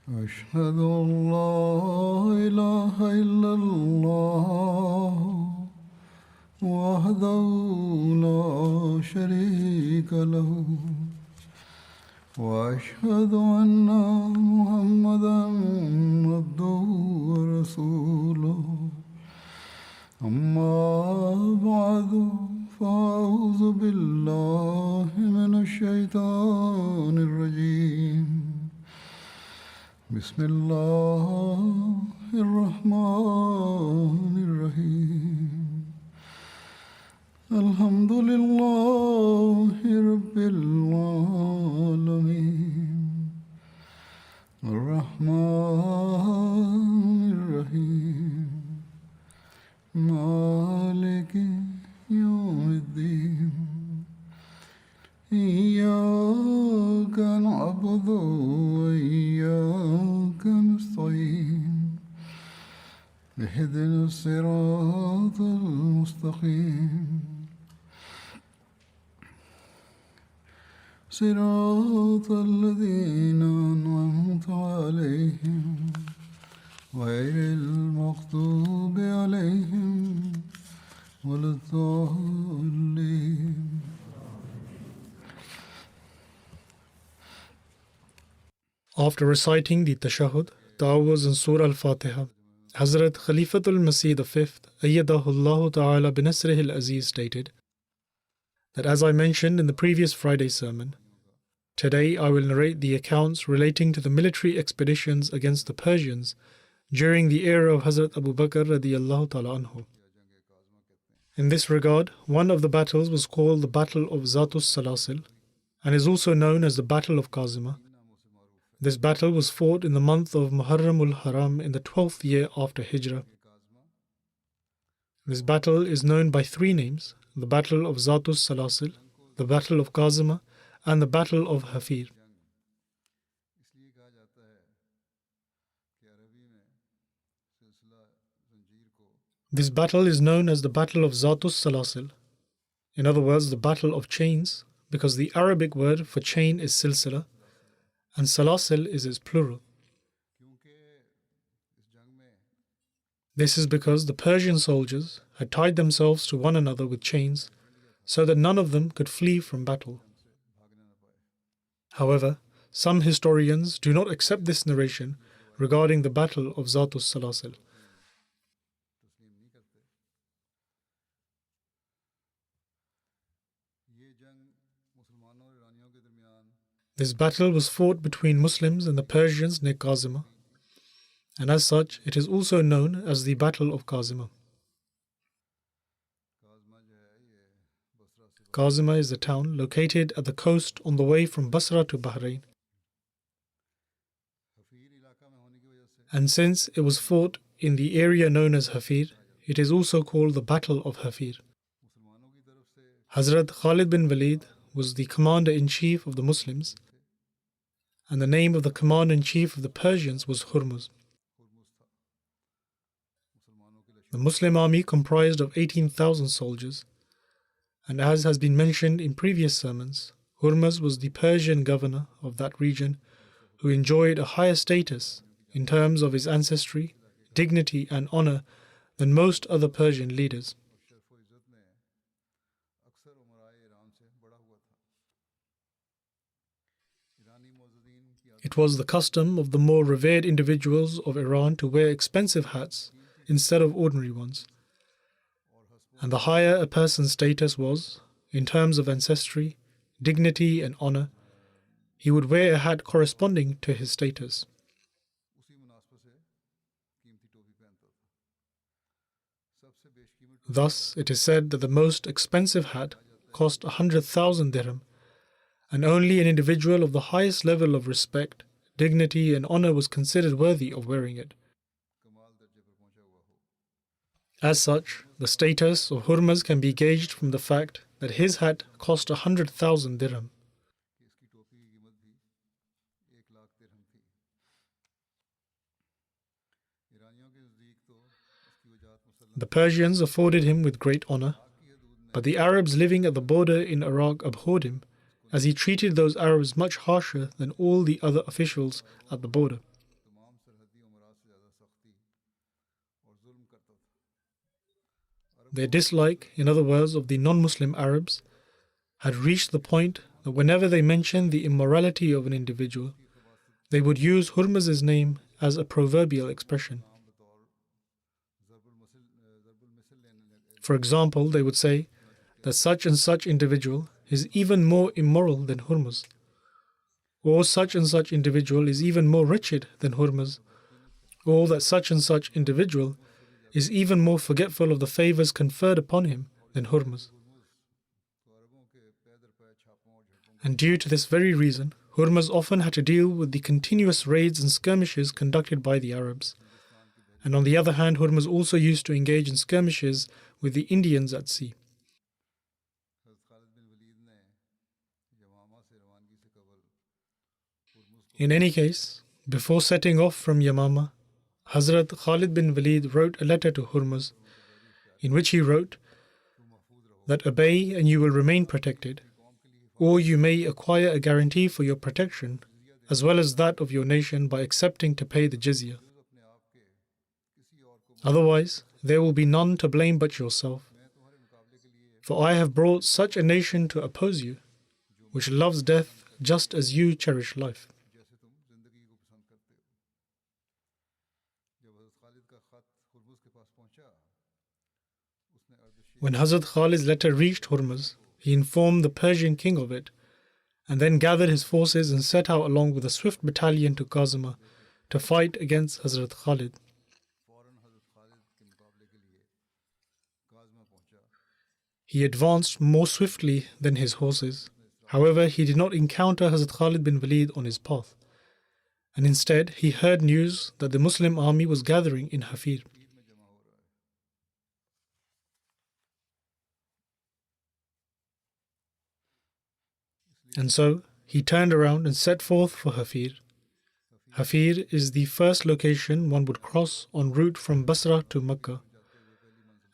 أشهد أن لا إله إلا الله وحده لا شريك له وأشهد أن محمدا عبده ورسوله أما بعد فأعوذ بالله من الشيطان الرجيم بسم الله الرحمن الرحيم الحمد لله رب العالمين الرحمن الرحيم مالك يوم الدين إياك نعبد وإياك نستعين اهدنا الصراط المستقيم صراط الذين أنعمت عليهم غير المغضوب عليهم ولا الضالين. After reciting the Tashahhud, Ta'awuz and Surah Al-Fatiha, Hazrat Khalifatul Masih V, Ayyadahullahu Ta'ala binasrihil Aziz stated that as I mentioned in the previous Friday sermon, today I will narrate the accounts relating to the military expeditions against the Persians during the era of Hazrat Abu Bakr radiyallahu ta'ala anhu. In this regard, one of the battles was called the Battle of Zatus Salasil and is also known as the Battle of Kazima. This battle was fought in the month of Muharramul Haram in the 12th year after Hijrah. This battle is known by three names: the Battle of Zatus Salasil, the Battle of Kazima, and the Battle of Hafir. This battle is known as the Battle of Zatus Salasil, in other words, the Battle of Chains, because the Arabic word for chain is silsila, and salasil is its plural. This is because the Persian soldiers had tied themselves to one another with chains so that none of them could flee from battle. However, some historians do not accept this narration regarding the Battle of Zatus Salasil. This battle was fought between Muslims and the Persians near Kazima, and as such it is also known as the Battle of Kazima. Kazima is a town located at the coast on the way from Basra to Bahrain. And since it was fought in the area known as Hafir, it is also called the Battle of Hafir. Hazrat Khalid bin Walid was the commander-in-chief of the Muslims, and the name of the commander-in-chief of the Persians was Hurmuz. The Muslim army comprised of 18,000 soldiers, and as has been mentioned in previous sermons, Hurmuz was the Persian governor of that region who enjoyed a higher status in terms of his ancestry, dignity and honor than most other Persian leaders. It was the custom of the more revered individuals of Iran to wear expensive hats instead of ordinary ones. And the higher a person's status was, in terms of ancestry, dignity and honor, he would wear a hat corresponding to his status. Thus, it is said that the most expensive hat cost 100,000 dirham, and only an individual of the highest level of respect, dignity and honor was considered worthy of wearing it. As such, the status of Hurmuz can be gauged from the fact that his hat cost 100,000 dirham. The Persians afforded him with great honor, but the Arabs living at the border in Iraq abhorred him, as he treated those Arabs much harsher than all the other officials at the border. Their dislike, in other words, of the non-Muslim Arabs had reached the point that whenever they mentioned the immorality of an individual, they would use Hurmuz's name as a proverbial expression. For example, they would say that such and such individual is even more immoral than Hurmuz, or such and such individual is even more wretched than Hurmuz, or that such and such individual is even more forgetful of the favors conferred upon him than Hurmuz. And due to this very reason, Hurmuz often had to deal with the continuous raids and skirmishes conducted by the Arabs. And on the other hand, Hurmuz also used to engage in skirmishes with the Indians at sea. In any case, before setting off from Yamama, Hazrat Khalid bin Walid wrote a letter to Hurmuz, in which he wrote that obey and you will remain protected, or you may acquire a guarantee for your protection as well as that of your nation by accepting to pay the jizya. Otherwise, there will be none to blame but yourself. For I have brought such a nation to oppose you, which loves death just as you cherish life. When Hazrat Khalid's letter reached Hurmuz, he informed the Persian king of it, and then gathered his forces and set out along with a swift battalion to Kazima to fight against Hazrat Khalid. He advanced more swiftly than his horses. However, he did not encounter Hazrat Khalid bin Walid on his path, and instead he heard news that the Muslim army was gathering in Hafir. And so he turned around and set forth for Hafir. Hafir is the first location one would cross en route from Basra to Mecca.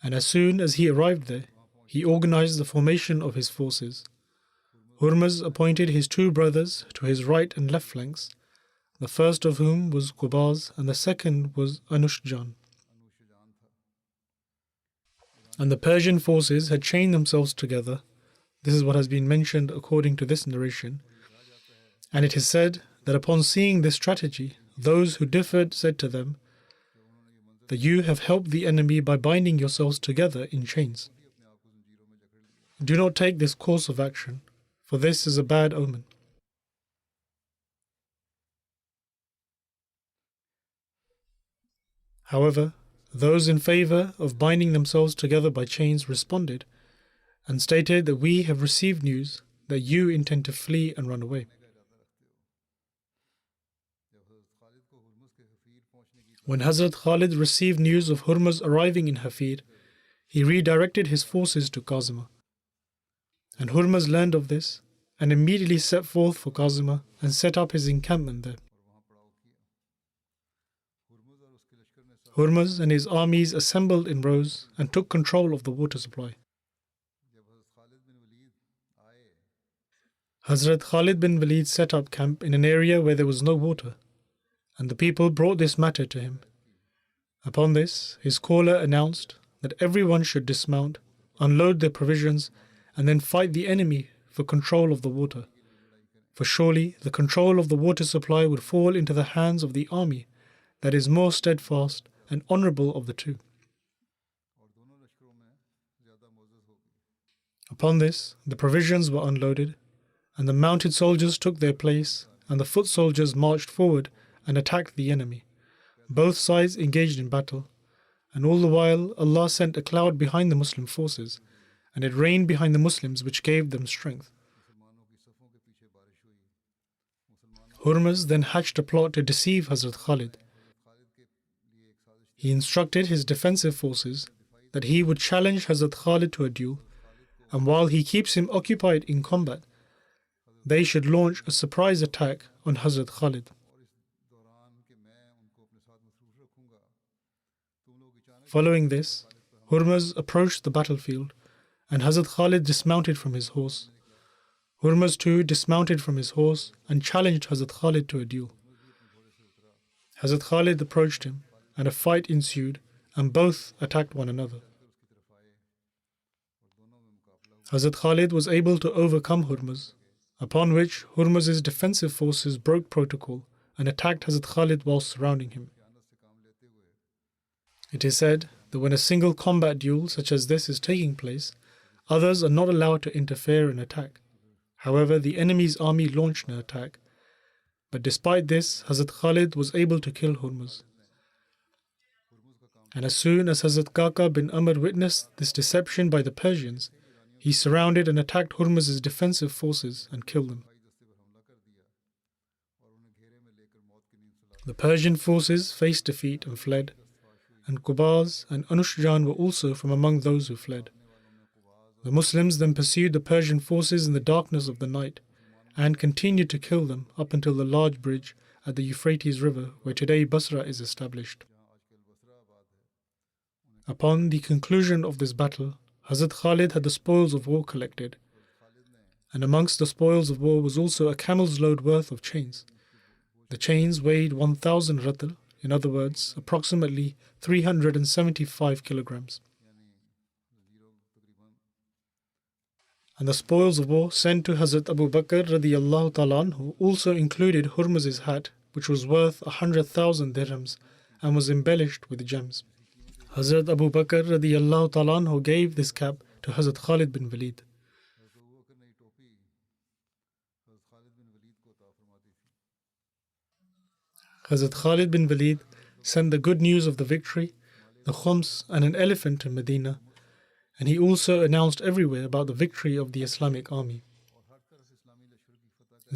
And as soon as he arrived there, he organized the formation of his forces. Hurmuz appointed his two brothers to his right and left flanks, the first of whom was Qubaz and the second was Anushjan. And the Persian forces had chained themselves together. This is what has been mentioned according to this narration. And it is said that upon seeing this strategy, those who differed said to them that you have helped the enemy by binding yourselves together in chains. Do not take this course of action, for this is a bad omen. However, those in favor of binding themselves together by chains responded and stated that we have received news that you intend to flee and run away. When Hazrat Khalid received news of Hurmuz arriving in Hafir, he redirected his forces to Kazima. And Hurmuz learned of this and immediately set forth for Kazima and set up his encampment there. Hurmuz and his armies assembled in rows and took control of the water supply. Hazrat Khalid bin Walid set up camp in an area where there was no water, and the people brought this matter to him. Upon this, his caller announced that everyone should dismount, unload their provisions, and then fight the enemy for control of the water. For surely the control of the water supply would fall into the hands of the army that is more steadfast and honorable of the two. Upon this, the provisions were unloaded, and the mounted soldiers took their place, and the foot soldiers marched forward and attacked the enemy. Both sides engaged in battle, and all the while Allah sent a cloud behind the Muslim forces, and it rained behind the Muslims, which gave them strength. Hurmuz then hatched a plot to deceive Hazrat Khalid. He instructed his defensive forces that he would challenge Hazrat Khalid to a duel, and while he keeps him occupied in combat, they should launch a surprise attack on Hazrat Khalid. Following this, Hurmuz approached the battlefield, and Hazrat Khalid dismounted from his horse. Hurmuz too dismounted from his horse and challenged Hazrat Khalid to a duel. Hazrat Khalid approached him, and a fight ensued, and both attacked one another. Hazrat Khalid was able to overcome Hurmuz, upon which Hurmuz's defensive forces broke protocol and attacked Hazrat Khalid while surrounding him. It is said that when a single combat duel such as this is taking place, others are not allowed to interfere and attack. However, the enemy's army launched an attack, but despite this, Hazrat Khalid was able to kill Hurmuz. And as soon as Hazrat Kaka bin Amr witnessed this deception by the Persians, he surrounded and attacked Hurmuz's defensive forces and killed them. The Persian forces faced defeat and fled, and Qubaz and Anushjan were also from among those who fled. The Muslims then pursued the Persian forces in the darkness of the night and continued to kill them up until the large bridge at the Euphrates River where today Basra is established. Upon the conclusion of this battle, Hazrat Khalid had the spoils of war collected, and amongst the spoils of war was also a camel's load worth of chains. The chains weighed 1,000 ratl, in other words, approximately 375 kilograms. And the spoils of war sent to Hazrat Abu Bakr radiyallahu ta'ala anhu also included Hurmuz's hat, which was worth 100,000 dirhams and was embellished with gems. Hazrat Abu Bakr radiyallahu ta'ala anhu gave this cap to Hazrat Khalid bin Walid. Hazrat Khalid bin Walid sent the good news of the victory, the khums and an elephant to Medina, and he also announced everywhere about the victory of the Islamic army.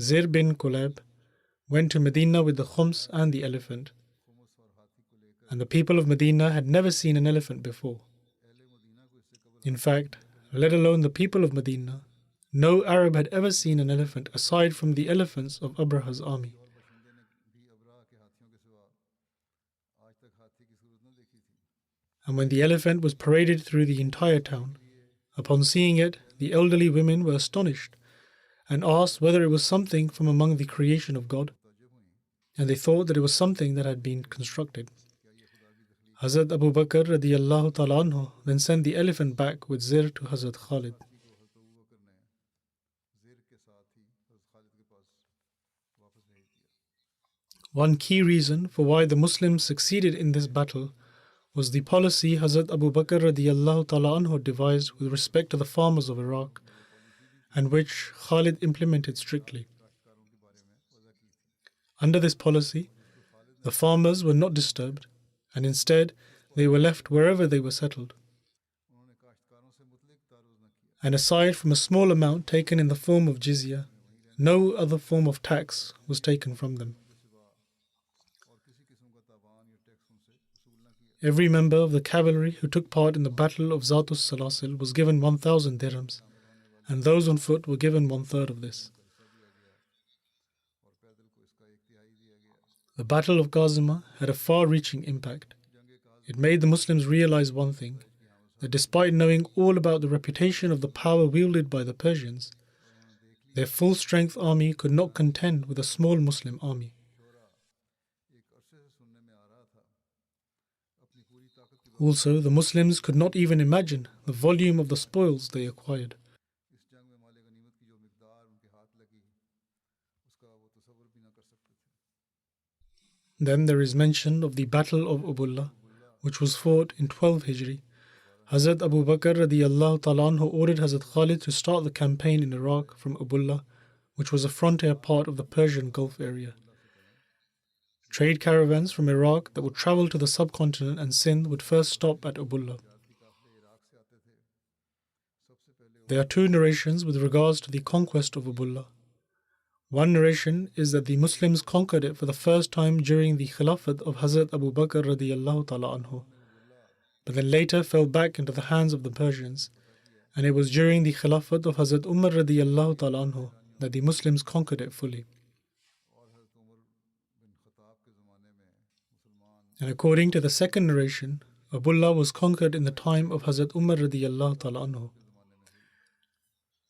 Zir bin Kulab went to Medina with the khums and the elephant, and the people of Medina had never seen an elephant before. In fact, let alone the people of Medina, no Arab had ever seen an elephant aside from the elephants of Abraha's army. And when the elephant was paraded through the entire town, upon seeing it, the elderly women were astonished and asked whether it was something from among the creation of God, and they thought that it was something that had been constructed. Hazrat Abu Bakr radiyallahu ta'ala anhu then sent the elephant back with Zir to Hazrat Khalid. One key reason for why the Muslims succeeded in this battle was the policy Hazrat Abu Bakr radiyallahu ta'ala anhu devised with respect to the farmers of Iraq, and which Khalid implemented strictly. Under this policy, the farmers were not disturbed, and instead they were left wherever they were settled. And aside from a small amount taken in the form of jizya, no other form of tax was taken from them. Every member of the cavalry who took part in the battle of Zatus Salasil was given 1,000 dirhams, and those on foot were given 1/3 of this. The Battle of Qazima had a far-reaching impact. It made the Muslims realize one thing, that despite knowing all about the reputation of the power wielded by the Persians, their full-strength army could not contend with a small Muslim army. Also, the Muslims could not even imagine the volume of the spoils they acquired. Then there is mention of the Battle of Ubullah, which was fought in 12 Hijri. Hazrat Abu Bakr radiyallahu ta'ala anhu ordered Hazrat Khalid to start the campaign in Iraq from Ubullah, which was a frontier part of the Persian Gulf area. Trade caravans from Iraq that would travel to the subcontinent and Sindh would first stop at Ubullah. There are two narrations with regards to the conquest of Ubullah. One narration is that the Muslims conquered it for the first time during the Khilafat of Hazrat Abu Bakr radiyallahu ta'ala anhu, but then later fell back into the hands of the Persians, and it was during the Khilafat of Hazrat Umar radiyallahu ta'ala anhu that the Muslims conquered it fully. And according to the second narration, Ubullah was conquered in the time of Hazrat Umar radiyallahu ta'ala anhu.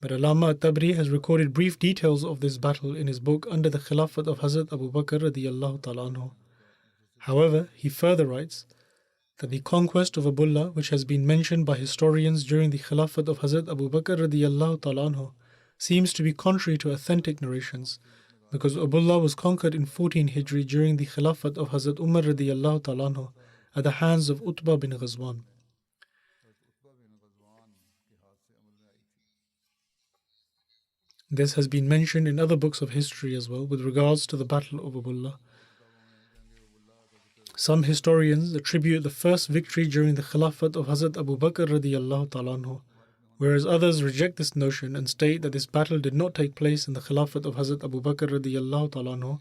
But Allama at-Tabri has recorded brief details of this battle in his book under the Khilafat of Hazrat Abu Bakr radiyallahu ta'ala anhu. However, he further writes that the conquest of Abullah, which has been mentioned by historians during the Khilafat of Hazrat Abu Bakr radiyallahu ta'ala anhu, seems to be contrary to authentic narrations, because Abullah was conquered in 14 Hijri during the Khilafat of Hazrat Umar radiyallahu ta'ala anhu at the hands of Utbah bin Ghazwan. This has been mentioned in other books of history as well with regards to the Battle of Abullah. Some historians attribute the first victory during the Khilafat of Hazrat Abu Bakr radiyallahu ta'ala anhu, whereas others reject this notion and state that this battle did not take place in the Khilafat of Hazrat Abu Bakr radiyallahu ta'ala anhu,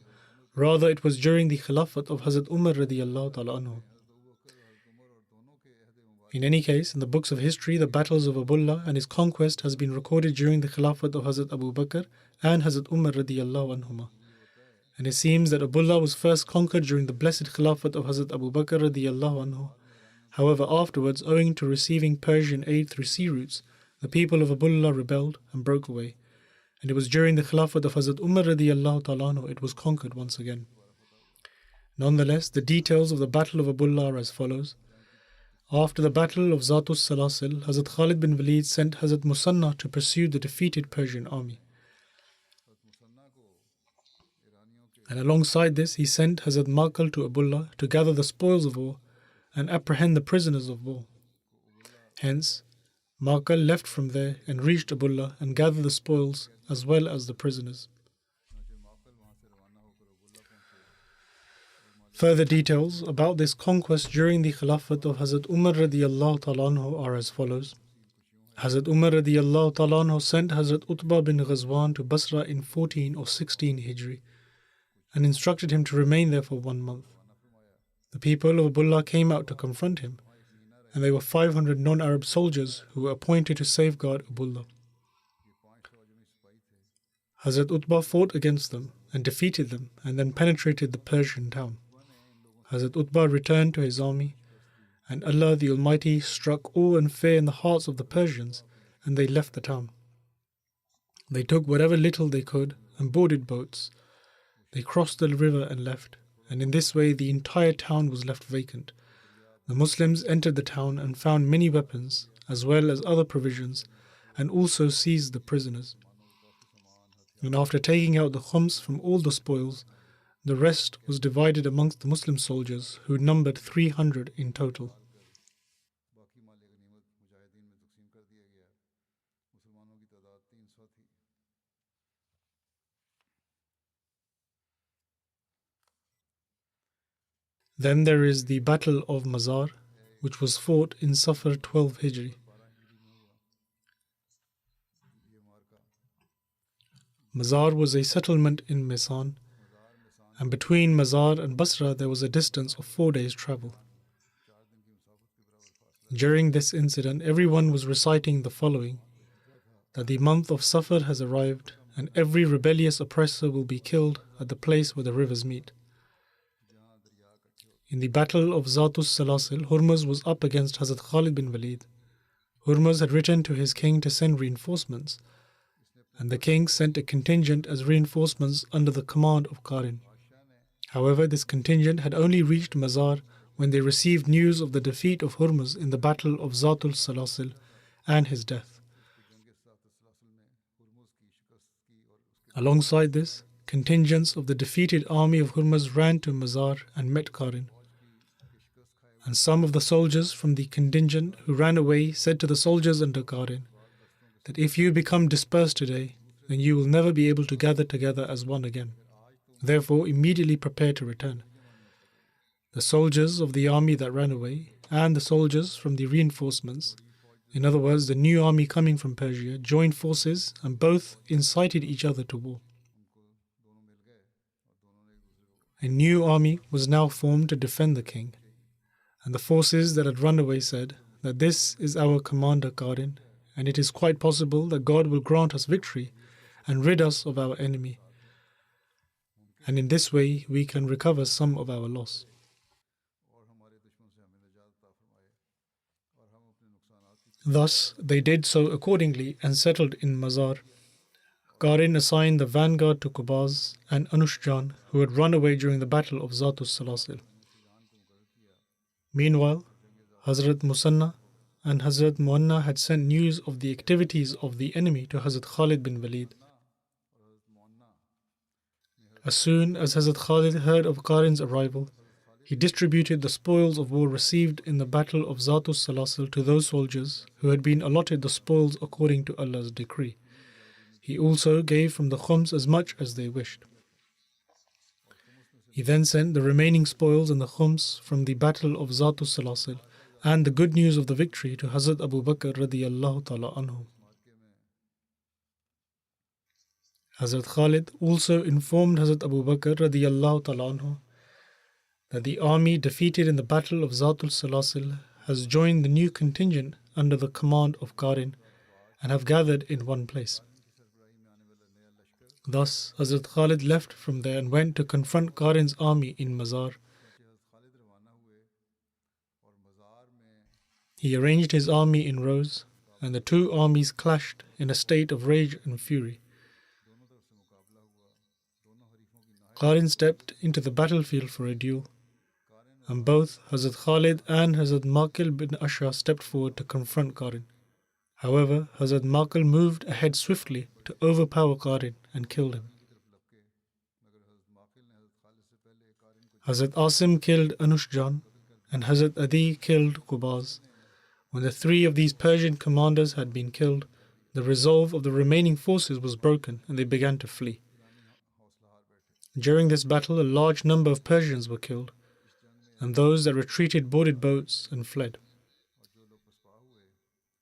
rather it was during the Khilafat of Hazrat Umar radiyallahu ta'ala anhu. In any case, in the books of history, the battles of Abullah and his conquest has been recorded during the Khilafat of Hazrat Abu Bakr and Hazrat Umar radiyallahu anhuma. And it seems that Abullah was first conquered during the blessed Khilafat of Hazrat Abu Bakr radiyallahu anhu. However, afterwards, owing to receiving Persian aid through sea routes, the people of Abullah rebelled and broke away. And it was during the Khilafat of Hazrat Umar radiyallahu ta'ala anhu it was conquered once again. Nonetheless, the details of the Battle of Abullah are as follows. After the Battle of Zatus Salasil, Hazrat Khalid bin Walid sent Hazrat Musanna to pursue the defeated Persian army. And alongside this, he sent Hazrat Maqal to Abullah to gather the spoils of war and apprehend the prisoners of war. Hence, Maqal left from there and reached Abullah and gathered the spoils as well as the prisoners. Further details about this conquest during the Khilafat of Hazrat Umar radiyallahu ta'ala anhu are as follows. Hazrat Umar radiyallahu ta'ala anhu sent Hazrat Utbah bin Ghazwan to Basra in 14 or 16 Hijri and instructed him to remain there for 1 month. The people of Abullah came out to confront him, and they were 500 non-Arab soldiers who were appointed to safeguard Abullah. Hazrat Utbah fought against them and defeated them and then penetrated the Persian town. Hazrat Utbah returned to his army, and Allah the Almighty struck awe and fear in the hearts of the Persians, and they left the town. They took whatever little they could and boarded boats. They crossed the river and left, and in this way the entire town was left vacant. The Muslims entered the town and found many weapons, as well as other provisions, and also seized the prisoners. And after taking out the khums from all the spoils, the rest was divided amongst the Muslim soldiers, who numbered 300 in total. Then there is the Battle of Mazar, which was fought in Safar 12 Hijri. Mazar was a settlement in Mesan, and between Mazar and Basra there was a distance of 4 days' travel. During this incident, everyone was reciting the following, that the month of Safar has arrived, and every rebellious oppressor will be killed at the place where the rivers meet. In the battle of Zatus Salasil, Hurmuz was up against Hazrat Khalid bin Walid. Hurmuz had written to his king to send reinforcements, and the king sent a contingent as reinforcements under the command of Qarin. However, this contingent had only reached Mazar when they received news of the defeat of Hurmuz in the battle of Zatul Salasil and his death. Alongside this, contingents of the defeated army of Hurmuz ran to Mazar and met Qarin. And some of the soldiers from the contingent who ran away said to the soldiers under Qarin that if you become dispersed today, then you will never be able to gather together as one again. Therefore, immediately prepare to return. The soldiers of the army that ran away and the soldiers from the reinforcements, in other words, the new army coming from Persia, joined forces and both incited each other to war. A new army was now formed to defend the king, and the forces that had run away said that this is our commander Qarin, and it is quite possible that God will grant us victory and rid us of our enemy. And in this way we can recover some of our loss. Thus they did so accordingly and settled in Mazar. Qarin assigned the vanguard to Qubaz and Anushjan, who had run away during the battle of Zatus Salasil. Meanwhile, Hazrat Musanna and Hazrat Muanna had sent news of the activities of the enemy to Hazrat Khalid bin Walid. As soon as Hazrat Khalid heard of Qarin's arrival, he distributed the spoils of war received in the battle of Zatus Salasil to those soldiers who had been allotted the spoils according to Allah's decree. He also gave from the khums as much as they wished. He then sent the remaining spoils and the khums from the battle of Zatus Salasil and the good news of the victory to Hazrat Abu Bakr radiyallahu ta'ala anhu. Hazrat Khalid also informed Hazrat Abu Bakr radiyallahu ta'ala anhu that the army defeated in the battle of Zatul Salasil has joined the new contingent under the command of Qarin and have gathered in one place. Thus, Hazrat Khalid left from there and went to confront Qarin's army in Mazar. He arranged his army in rows, and the two armies clashed in a state of rage and fury. Qarin stepped into the battlefield for a duel, and both Hazrat Khalid and Hazrat Maqil bin Ashra stepped forward to confront Qarin. However, Hazrat Maqil moved ahead swiftly to overpower Qarin and killed him. Hazrat Asim killed Anushjan, and Hazrat Adi killed Qubaz. When the three of these Persian commanders had been killed, the resolve of the remaining forces was broken and they began to flee. During this battle, a large number of Persians were killed, and those that retreated boarded boats and fled.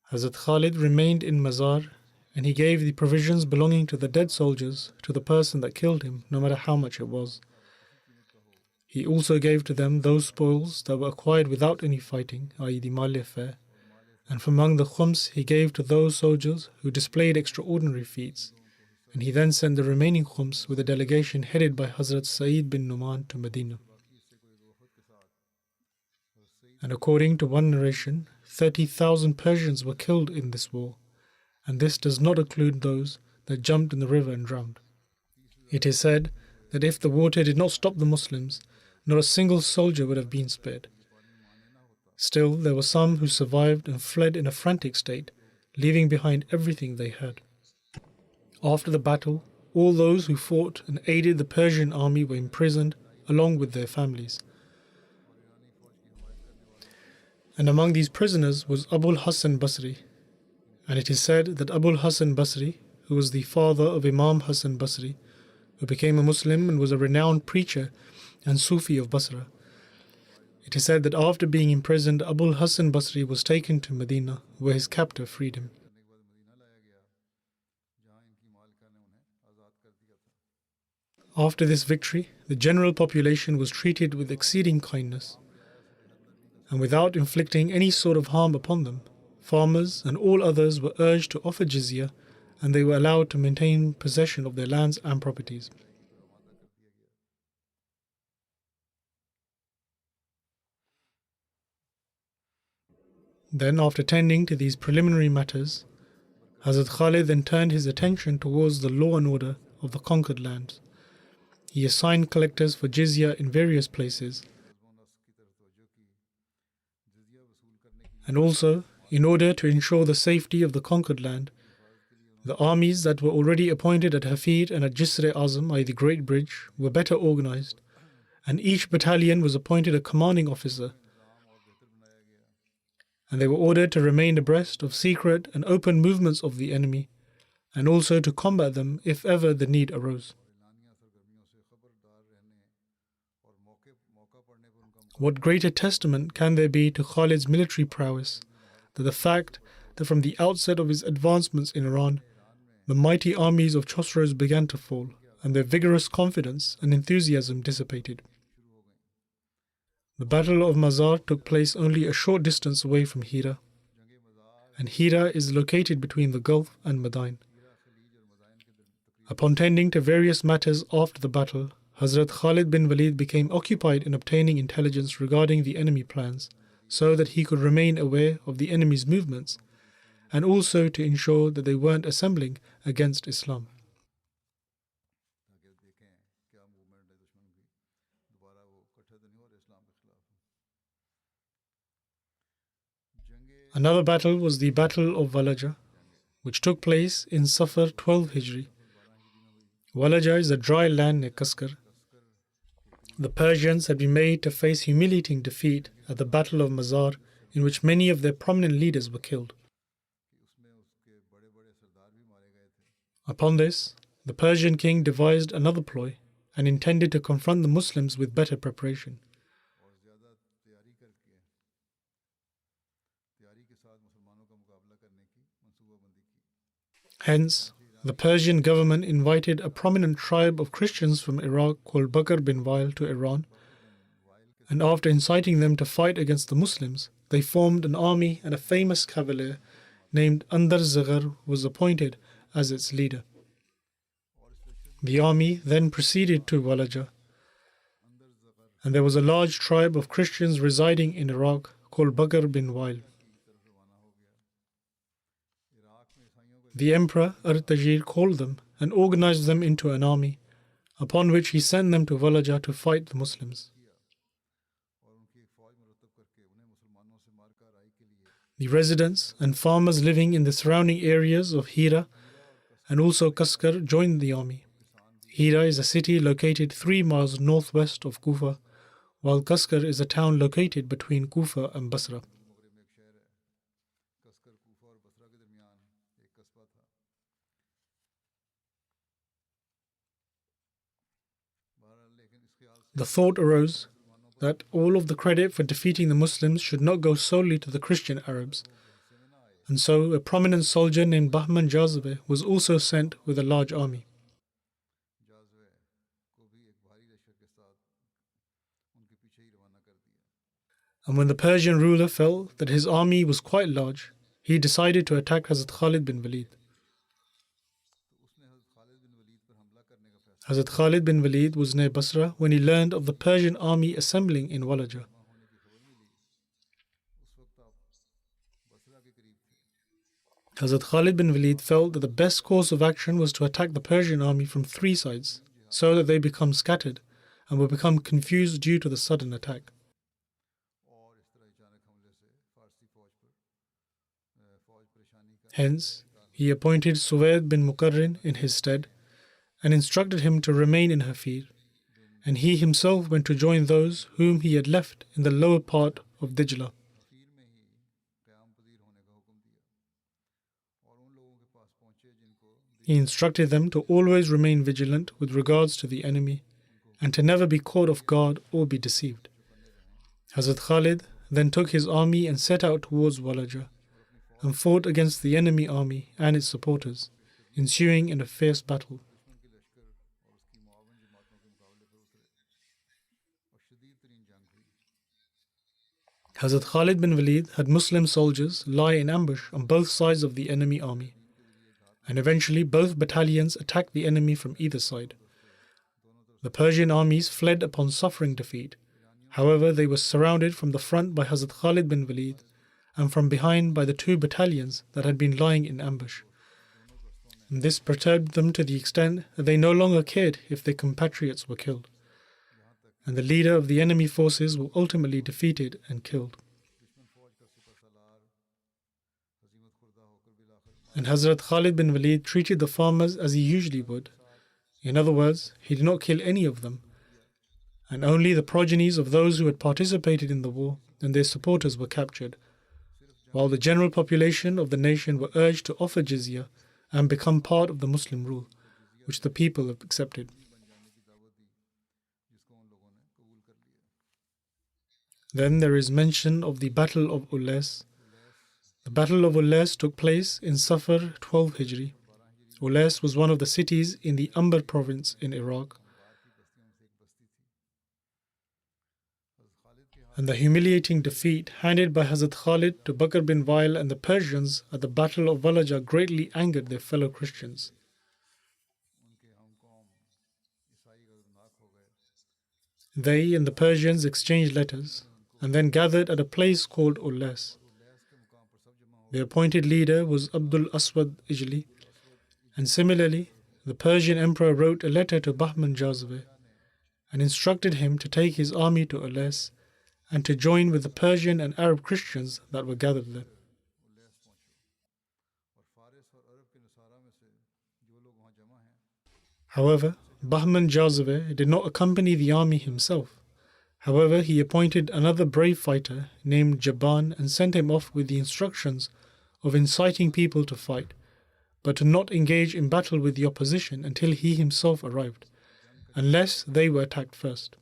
Hazrat Khalid remained in Mazar, and he gave the provisions belonging to the dead soldiers to the person that killed him, no matter how much it was. He also gave to them those spoils that were acquired without any fighting, i.e. the mal-e-fair, and from among the khums he gave to those soldiers who displayed extraordinary feats, and he then sent the remaining khums with a delegation headed by Hazrat Sa'id bin Numan to Medina. And according to one narration, 30,000 Persians were killed in this war, and this does not include those that jumped in the river and drowned. It is said that if the water did not stop the Muslims, not a single soldier would have been spared. Still, there were some who survived and fled in a frantic state, leaving behind everything they had. After the battle, all those who fought and aided the Persian army were imprisoned, along with their families. And among these prisoners was Abul Hasan Basri. And it is said that Abul Hasan Basri, who was the father of Imam Hasan Basri, who became a Muslim and was a renowned preacher and Sufi of Basra. It is said that after being imprisoned, Abul Hasan Basri was taken to Medina, where his captor freed him. After this victory, the general population was treated with exceeding kindness, and without inflicting any sort of harm upon them, farmers and all others were urged to offer jizya, and they were allowed to maintain possession of their lands and properties. Then, after tending to these preliminary matters, Hazrat Khalid then turned his attention towards the law and order of the conquered lands. He assigned collectors for jizya in various places, and also, in order to ensure the safety of the conquered land, the armies that were already appointed at Hafid and at Jisr-e-Azam, i.e. the Great Bridge, were better organized, and each battalion was appointed a commanding officer, and they were ordered to remain abreast of secret and open movements of the enemy, and also to combat them if ever the need arose. What greater testament can there be to Khalid's military prowess than the fact that from the outset of his advancements in Iran, the mighty armies of Chosroes began to fall, and their vigorous confidence and enthusiasm dissipated. The Battle of Mazar took place only a short distance away from Hira, and Hira is located between the Gulf and Madain. Upon tending to various matters after the battle, Hazrat Khalid bin Walid became occupied in obtaining intelligence regarding the enemy plans, so that he could remain aware of the enemy's movements, and also to ensure that they weren't assembling against Islam. Another battle was the Battle of Walaja, which took place in Safar 12 Hijri. Walaja is a dry land near Kaskar. The Persians had been made to face humiliating defeat at the Battle of Mazar, in which many of their prominent leaders were killed. Upon this, the Persian king devised another ploy and intended to confront the Muslims with better preparation. Hence, the Persian government invited a prominent tribe of Christians from Iraq called Bakr bin Wail to Iran, and after inciting them to fight against the Muslims, they formed an army, and a famous cavalier named Andar Zaghar was appointed as its leader. The army then proceeded to Walaja, and there was a large tribe of Christians residing in Iraq called Bakr bin Wail. The Emperor Artajir called them and organized them into an army, upon which he sent them to Walaja to fight the Muslims. The residents and farmers living in the surrounding areas of Hira and also Kaskar joined the army. Hira is a city located 3 miles northwest of Kufa, while Kaskar is a town located between Kufa and Basra. The thought arose that all of the credit for defeating the Muslims should not go solely to the Christian Arabs, and so a prominent soldier named Bahman Jazve was also sent with a large army. And when the Persian ruler felt that his army was quite large, he decided to attack Hazrat Khalid bin Walid. Hazrat Khalid bin Walid was near Basra when he learned of the Persian army assembling in Walaja. Hazrat Khalid bin Walid felt that the best course of action was to attack the Persian army from 3 sides, so that they become scattered and will become confused due to the sudden attack. Hence, he appointed Suwaid bin Muqarrin in his stead and instructed him to remain in Hafir, and he himself went to join those whom he had left in the lower part of Dijla. He instructed them to always remain vigilant with regards to the enemy and to never be caught off guard or be deceived. Hazrat Khalid then took his army and set out towards Walaja and fought against the enemy army and its supporters, ensuing in a fierce battle. Hazrat Khalid bin Walid had Muslim soldiers lie in ambush on both sides of the enemy army, and eventually both battalions attacked the enemy from either side. The Persian armies fled upon suffering defeat. However, they were surrounded from the front by Hazrat Khalid bin Walid and from behind by the 2 battalions that had been lying in ambush. And this perturbed them to the extent that they no longer cared if their compatriots were killed, and the leader of the enemy forces were ultimately defeated and killed. And Hazrat Khalid bin Walid treated the farmers as he usually would. In other words, he did not kill any of them, and only the progenies of those who had participated in the war and their supporters were captured, while the general population of the nation were urged to offer jizya and become part of the Muslim rule, which the people have accepted. Then there is mention of the Battle of Ulais. The Battle of Ulais took place in Safar 12 Hijri. Ulais was one of the cities in the Ambar province in Iraq. And the humiliating defeat handed by Hazrat Khalid to Bakr bin Wail and the Persians at the Battle of Walaja greatly angered their fellow Christians. They and the Persians exchanged letters and then gathered at a place called Ulais. The appointed leader was Abdul Aswad Ijli, and similarly, the Persian emperor wrote a letter to Bahman Jazve and instructed him to take his army to Ulais and to join with the Persian and Arab Christians that were gathered there. However, Bahman Jazaveh did not accompany the army himself. However, he appointed another brave fighter named Jaban and sent him off with the instructions of inciting people to fight, but to not engage in battle with the opposition until he himself arrived, unless they were attacked first.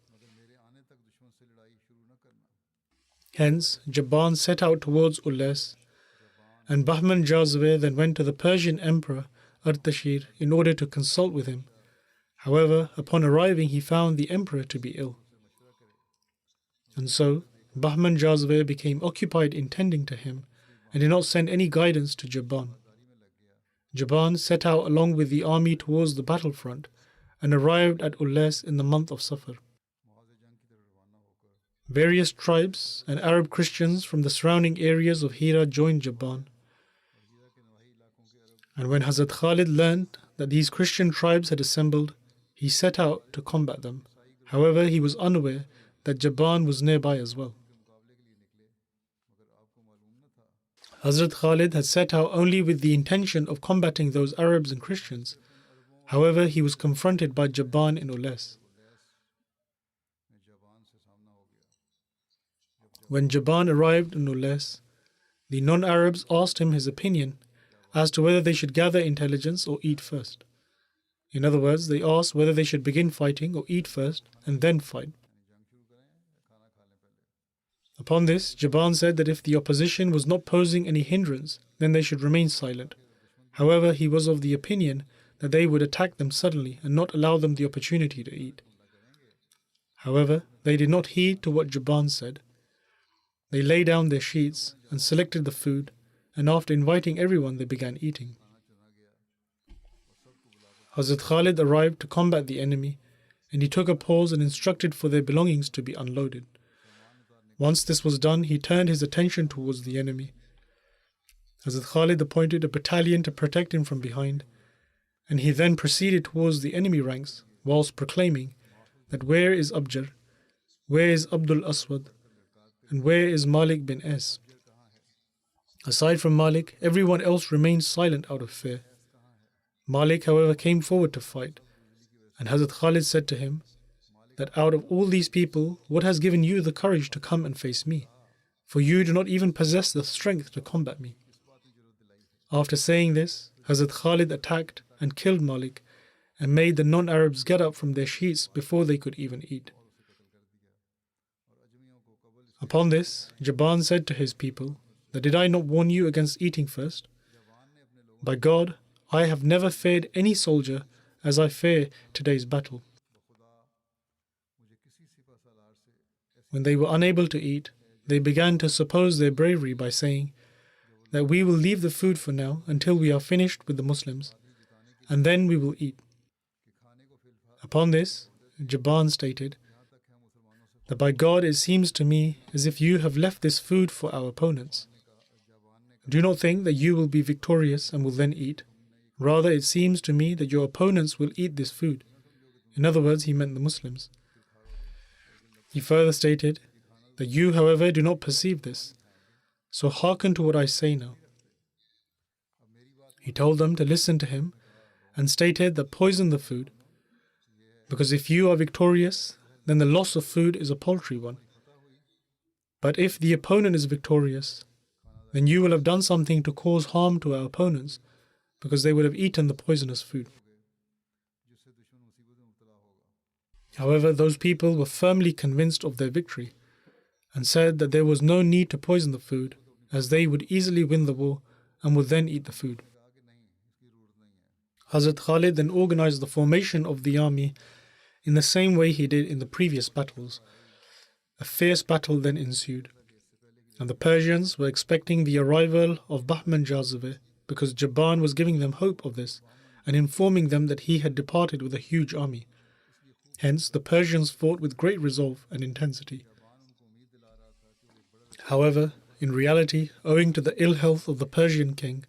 Hence, Jaban set out towards Ulas, and Bahman Jazaveh then went to the Persian Emperor Artashir in order to consult with him. However, upon arriving, he found the emperor to be ill. And so, Bahman Jazaveh became occupied in tending to him and did not send any guidance to Jaban. Jaban set out along with the army towards the battlefront and arrived at Ulas in the month of Safar. Various tribes and Arab Christians from the surrounding areas of Hira joined Jaban. And when Hazrat Khalid learned that these Christian tribes had assembled, he set out to combat them. However, he was unaware that Jaban was nearby as well. Hazrat Khalid had set out only with the intention of combating those Arabs and Christians. However, he was confronted by Jaban in Ulas. When Jaban arrived in Ulas, the non-Arabs asked him his opinion as to whether they should gather intelligence or eat first. In other words, they asked whether they should begin fighting or eat first and then fight. Upon this, Jaban said that if the opposition was not posing any hindrance, then they should remain silent. However, he was of the opinion that they would attack them suddenly and not allow them the opportunity to eat. However, they did not heed to what Jaban said. They lay down their sheets and selected the food, and after inviting everyone, they began eating. Hazrat Khalid arrived to combat the enemy, and he took a pause and instructed for their belongings to be unloaded. Once this was done, he turned his attention towards the enemy. Hazrat Khalid appointed a battalion to protect him from behind, and he then proceeded towards the enemy ranks whilst proclaiming that where is Abjar, where is Abdul Aswad, and where is Malik bin Es? Aside from Malik, everyone else remained silent out of fear. Malik, however, came forward to fight, and Hazrat Khalid said to him that out of all these people, what has given you the courage to come and face me? For you do not even possess the strength to combat me. After saying this, Hazrat Khalid attacked and killed Malik and made the non-Arabs get up from their sheets before they could even eat. Upon this, Jaban said to his people that did I not warn you against eating first? By God, I have never feared any soldier as I fear today's battle. When they were unable to eat, they began to suppose their bravery by saying that we will leave the food for now until we are finished with the Muslims, and then we will eat. Upon this, Jaban stated that by God it seems to me as if you have left this food for our opponents. Do not think that you will be victorious and will then eat. Rather, it seems to me that your opponents will eat this food. In other words, he meant the Muslims. He further stated that you, however, do not perceive this. So hearken to what I say now. He told them to listen to him and stated that poison the food, because if you are victorious, then the loss of food is a paltry one. But if the opponent is victorious, then you will have done something to cause harm to our opponents, because they would have eaten the poisonous food. However, those people were firmly convinced of their victory and said that there was no need to poison the food, as they would easily win the war and would then eat the food. Hazrat Khalid then organized the formation of the army in the same way he did in the previous battles. A fierce battle then ensued, and the Persians were expecting the arrival of Bahman Jazaveh because Jaban was giving them hope of this and informing them that he had departed with a huge army. Hence, the Persians fought with great resolve and intensity. However, in reality, owing to the ill health of the Persian king,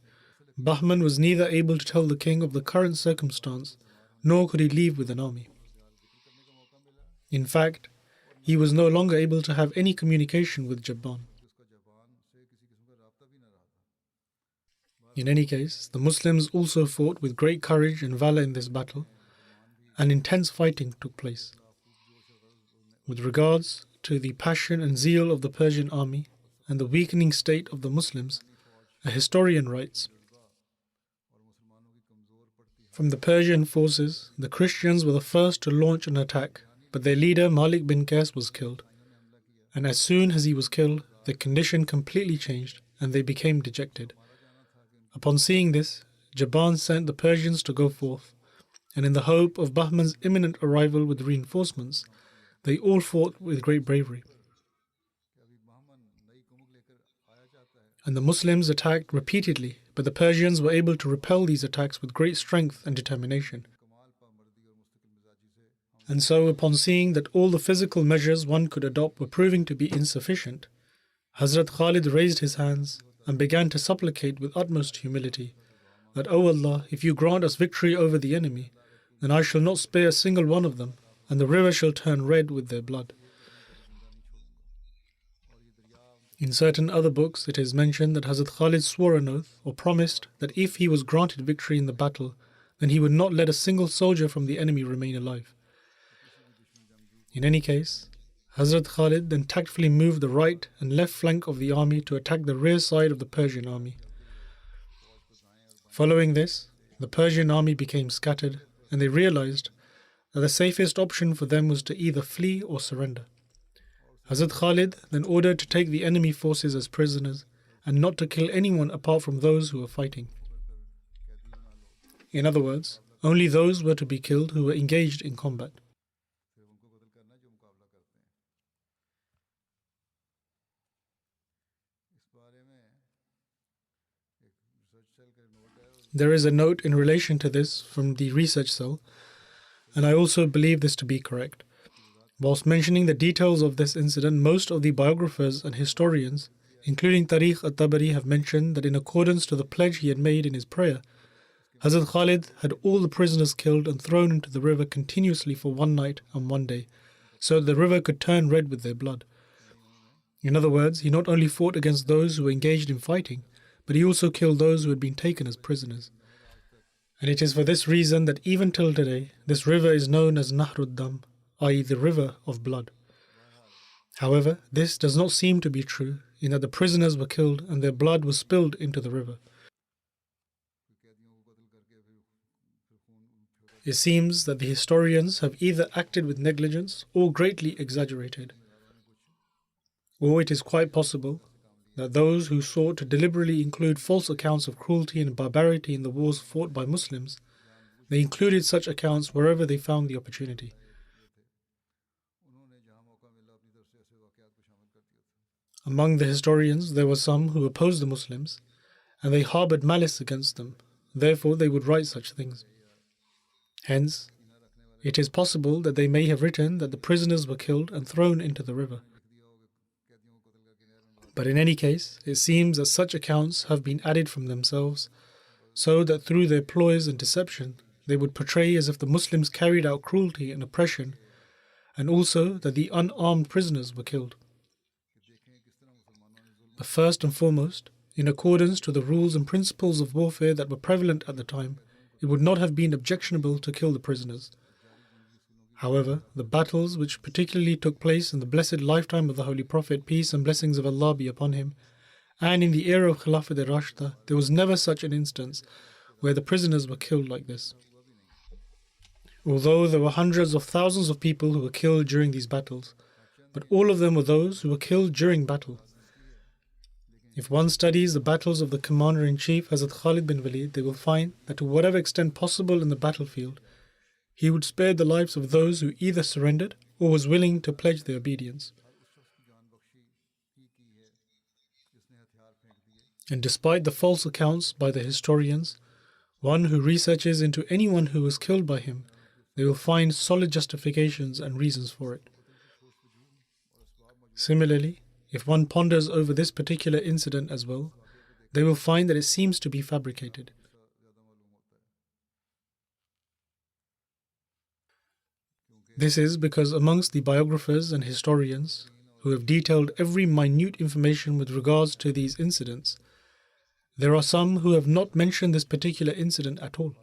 Bahman was neither able to tell the king of the current circumstance, nor could he leave with an army. In fact, he was no longer able to have any communication with Jabban. In any case, the Muslims also fought with great courage and valor in this battle, and intense fighting took place. With regards to the passion and zeal of the Persian army and the weakening state of the Muslims, a historian writes, "From the Persian forces, the Christians were the first to launch an attack, but their leader Malik bin Qais was killed. And as soon as he was killed, their condition completely changed and they became dejected. Upon seeing this, Jabban sent the Persians to go forth, and in the hope of Bahman's imminent arrival with reinforcements, they all fought with great bravery. And the Muslims attacked repeatedly, but the Persians were able to repel these attacks with great strength and determination. And so, upon seeing that all the physical measures one could adopt were proving to be insufficient, Hazrat Khalid raised his hands and began to supplicate with utmost humility that, O Allah, if you grant us victory over the enemy, then I shall not spare a single one of them, and the river shall turn red with their blood." In certain other books, it is mentioned that Hazrat Khalid swore an oath or promised that if he was granted victory in the battle, then he would not let a single soldier from the enemy remain alive. In any case, Hazrat Khalid then tactfully moved the right and left flank of the army to attack the rear side of the Persian army. Following this, the Persian army became scattered, and they realized that the safest option for them was to either flee or surrender. Hazrat Khalid then ordered to take the enemy forces as prisoners and not to kill anyone apart from those who were fighting. In other words, only those were to be killed who were engaged in combat. There is a note in relation to this from the research cell, and I also believe this to be correct. Whilst mentioning the details of this incident, most of the biographers and historians, including Tariq at-Tabari, have mentioned that in accordance to the pledge he had made in his prayer, Hazrat Khalid had all the prisoners killed and thrown into the river continuously for one night and one day, so that the river could turn red with their blood. In other words, he not only fought against those who were engaged in fighting, but he also killed those who had been taken as prisoners. And it is for this reason that even till today, this river is known as Nahrud Dam, i.e. the river of blood. However, this does not seem to be true, in that the prisoners were killed and their blood was spilled into the river. It seems that the historians have either acted with negligence or greatly exaggerated. Or it is quite possible that those who sought to deliberately include false accounts of cruelty and barbarity in the wars fought by Muslims, they included such accounts wherever they found the opportunity. Among the historians, there were some who opposed the Muslims, and they harbored malice against them. Therefore, they would write such things. Hence, it is possible that they may have written that the prisoners were killed and thrown into the river. But in any case, it seems that such accounts have been added from themselves, so that through their ploys and deception, they would portray as if the Muslims carried out cruelty and oppression, and also that the unarmed prisoners were killed. But first and foremost, in accordance to the rules and principles of warfare that were prevalent at the time, it would not have been objectionable to kill the prisoners. However, the battles which particularly took place in the blessed lifetime of the Holy Prophet, peace and blessings of Allah be upon him, and in the era of Khilafat al-Rashida, there was never such an instance where the prisoners were killed like this. Although there were hundreds of thousands of people who were killed during these battles, but all of them were those who were killed during battle. If one studies the battles of the Commander-in-Chief, Hazrat Khalid bin Walid, they will find that to whatever extent possible in the battlefield, he would spare the lives of those who either surrendered or was willing to pledge their obedience. And despite the false accounts by the historians, one who researches into anyone who was killed by him, they will find solid justifications and reasons for it. Similarly, if one ponders over this particular incident as well, they will find that it seems to be fabricated. This is because amongst the biographers and historians who have detailed every minute information with regards to these incidents, there are some who have not mentioned this particular incident at all.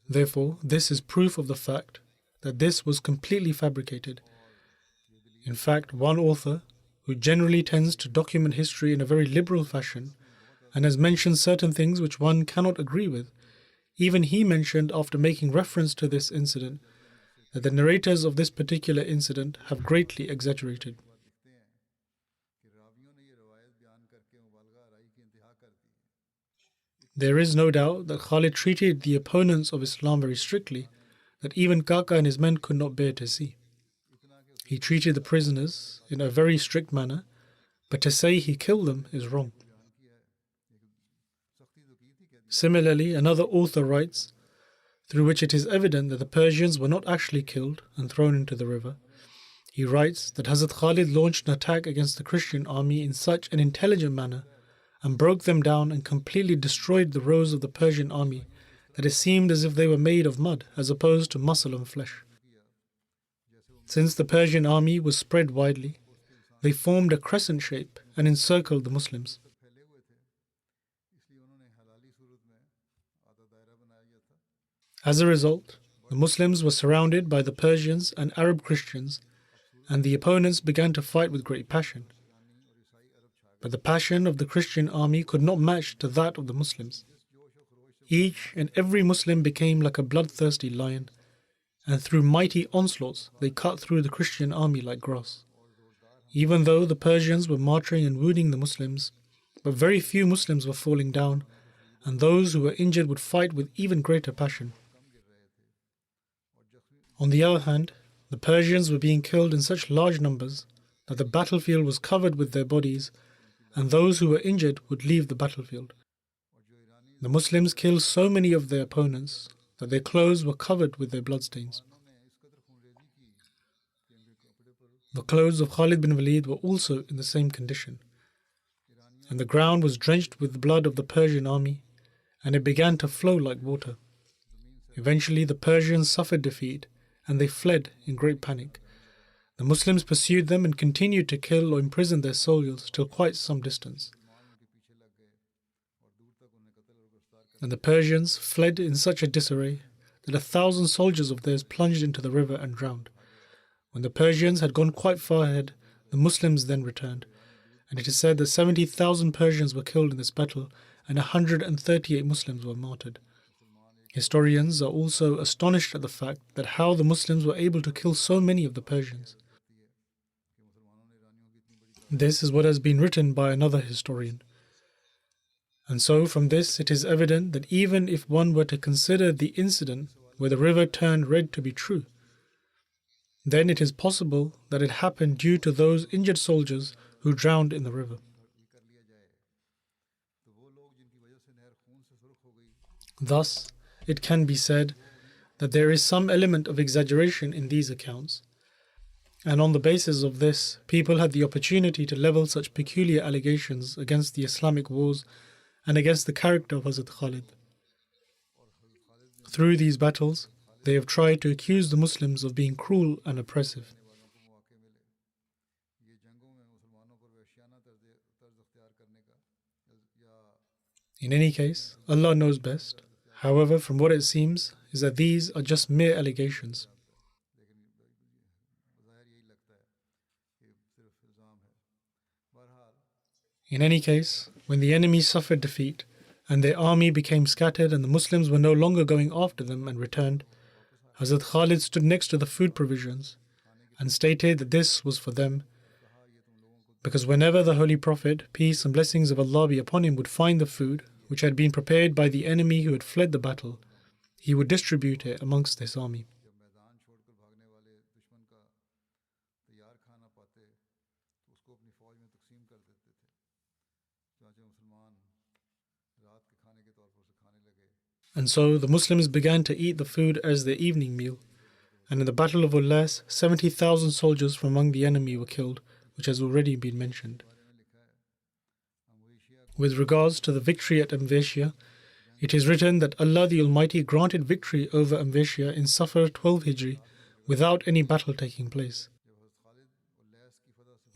Therefore, this is proof of the fact that this was completely fabricated. In fact, one author, who generally tends to document history in a very liberal fashion and has mentioned certain things which one cannot agree with, even he mentioned after making reference to this incident that the narrators of this particular incident have greatly exaggerated. There is no doubt that Khalid treated the opponents of Islam very strictly, that even Kaka and his men could not bear to see. He treated the prisoners in a very strict manner, but to say he killed them is wrong. Similarly, another author writes, through which it is evident that the Persians were not actually killed and thrown into the river. He writes that Hazrat Khalid launched an attack against the Christian army in such an intelligent manner and broke them down and completely destroyed the rows of the Persian army that it seemed as if they were made of mud as opposed to muscle and flesh. Since the Persian army was spread widely, they formed a crescent shape and encircled the Muslims. As a result, the Muslims were surrounded by the Persians and Arab Christians, and the opponents began to fight with great passion. But the passion of the Christian army could not match to that of the Muslims. Each and every Muslim became like a bloodthirsty lion, and through mighty onslaughts they cut through the Christian army like grass. Even though the Persians were martyring and wounding the Muslims, but very few Muslims were falling down, and those who were injured would fight with even greater passion. On the other hand, the Persians were being killed in such large numbers that the battlefield was covered with their bodies, and those who were injured would leave the battlefield. The Muslims killed so many of their opponents that their clothes were covered with their bloodstains. The clothes of Khalid bin Walid were also in the same condition, and the ground was drenched with the blood of the Persian army, and it began to flow like water. Eventually, the Persians suffered defeat, and they fled in great panic. The Muslims pursued them and continued to kill or imprison their soldiers till quite some distance. And the Persians fled in such a disarray that 1,000 soldiers of theirs plunged into the river and drowned. When the Persians had gone quite far ahead, the Muslims then returned, and it is said that 70,000 Persians were killed in this battle and 138 Muslims were martyred. Historians are also astonished at the fact that how the Muslims were able to kill so many of the Persians. This is what has been written by another historian. And so from this it is evident that even if one were to consider the incident where the river turned red to be true, then it is possible that it happened due to those injured soldiers who drowned in the river. Thus, it can be said that there is some element of exaggeration in these accounts, and on the basis of this, people had the opportunity to level such peculiar allegations against the Islamic wars and against the character of Hazrat Khalid. Through these battles, they have tried to accuse the Muslims of being cruel and oppressive. In any case, Allah knows best. However, from what it seems, is that these are just mere allegations. In any case, when the enemy suffered defeat and their army became scattered and the Muslims were no longer going after them and returned, Hazrat Khalid stood next to the food provisions and stated that this was for them, because whenever the Holy Prophet, peace and blessings of Allah be upon him, would find the food which had been prepared by the enemy who had fled the battle, he would distribute it amongst his army. And so the Muslims began to eat the food as their evening meal, and in the Battle of Ullas, 70,000 soldiers from among the enemy were killed, which has already been mentioned. With regards to the victory at Amveshia, It is written that Allah the Almighty granted victory over Amveshiya in Safar 12 Hijri without any battle taking place.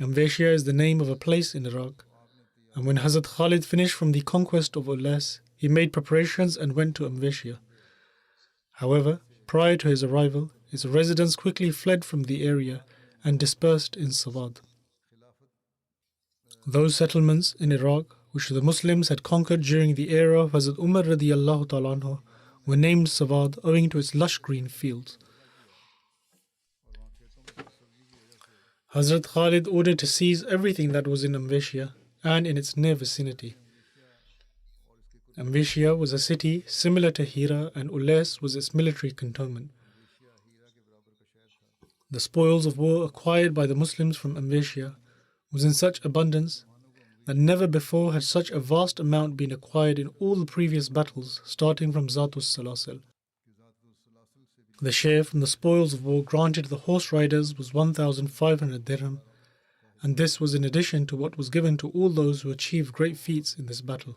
Amveshiya is the name of a place in Iraq, and when Hazrat Khalid finished from the conquest of Ulas, he made preparations and went to Amveshiya. However, prior to his arrival, his residents quickly fled from the area and dispersed in Sawad. Those settlements in Iraq which the Muslims had conquered during the era of Hazrat Umar radiallahu ta'ala anhu were named Sawad owing to its lush green fields. Hazrat Khalid ordered to seize everything that was in Amveshiya and in its near vicinity. Amveshiya was a city similar to Hira, and Ulas was its military cantonment. The spoils of war acquired by the Muslims from Amveshiya was in such abundance that never before had such a vast amount been acquired in all the previous battles, starting from Zatus Salasil. The share from the spoils of war granted to the horse riders was 1,500 dirham, and this was in addition to what was given to all those who achieved great feats in this battle.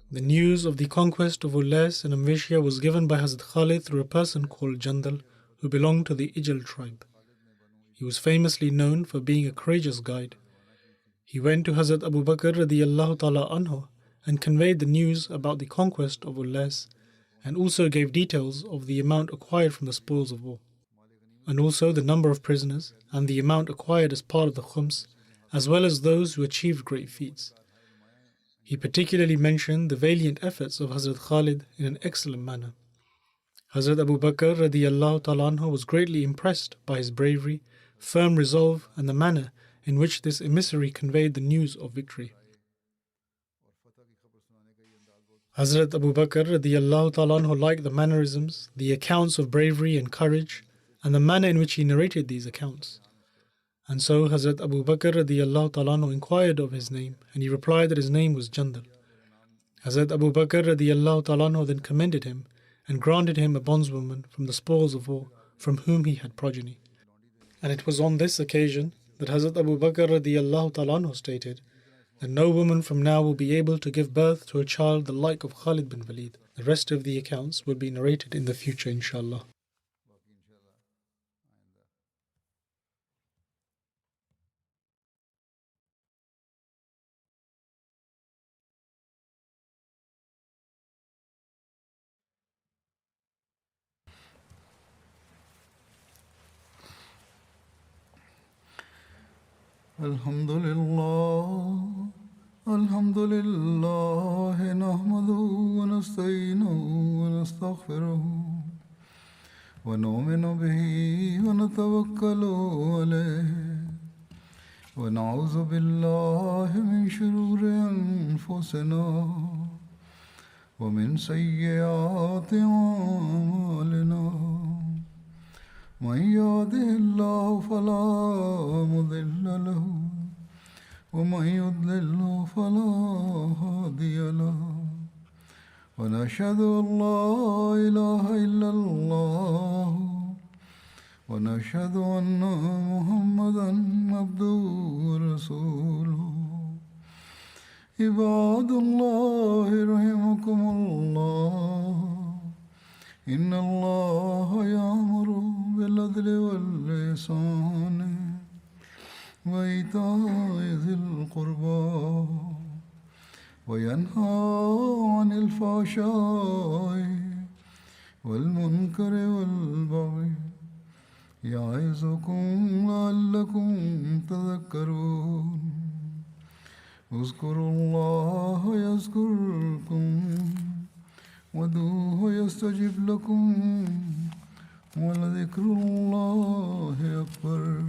The news of the conquest of Ulas and Amveshiya was given by Hazrat Khalid through a person called Jandal, who belonged to the Ijl tribe. He was famously known for being a courageous guide. He went to Hazrat Abu Bakr radiallahu ta'ala anhu and conveyed the news about the conquest of Ulas, and also gave details of the amount acquired from the spoils of war, and also the number of prisoners and the amount acquired as part of the khums, as well as those who achieved great feats. He particularly mentioned the valiant efforts of Hazrat Khalid in an excellent manner. Hazrat Abu Bakr radiallahu ta'ala anhu was greatly impressed by his bravery, firm resolve, and the manner in which this emissary conveyed the news of victory. Hazrat Abu Bakr radiallahu ta'ala anhu liked the mannerisms, the accounts of bravery and courage, and the manner in which he narrated these accounts. And so Hazrat Abu Bakr radiallahu ta'ala anhu inquired of his name, and he replied that his name was Jandal. Hazrat Abu Bakr radiallahu ta'ala anhu then commended him and granted him a bondswoman from the spoils of war, from whom he had progeny. And it was on this occasion that Hazrat Abu Bakr radiallahu ta'ala anhu stated that no woman from now will be able to give birth to a child the like of Khalid bin Walid. The rest of the accounts will be narrated in the future, inshallah. الحمد لله نحمده ونستعينه ونستغفره ونؤمن به ونتوكل عليه ونعوذ بالله من شرور أنفسنا ومن سيئات أعمالنا من يهده الله فلا مضل له ومن يضلل فلا هادي له ونشهد أن لا إله إلا الله ونشهد أن محمدا عبده ورسوله عباد الله رحمكم الله إن الله يأمر بالعدل والإحسان وإيتاء ذي القربى وينهى عن الفحشاء والمنكر والبغي يعظكم لعلكم تذكرون اذكروا الله يذكركم وادعوه يستجب لكم ولذكر الله أكبر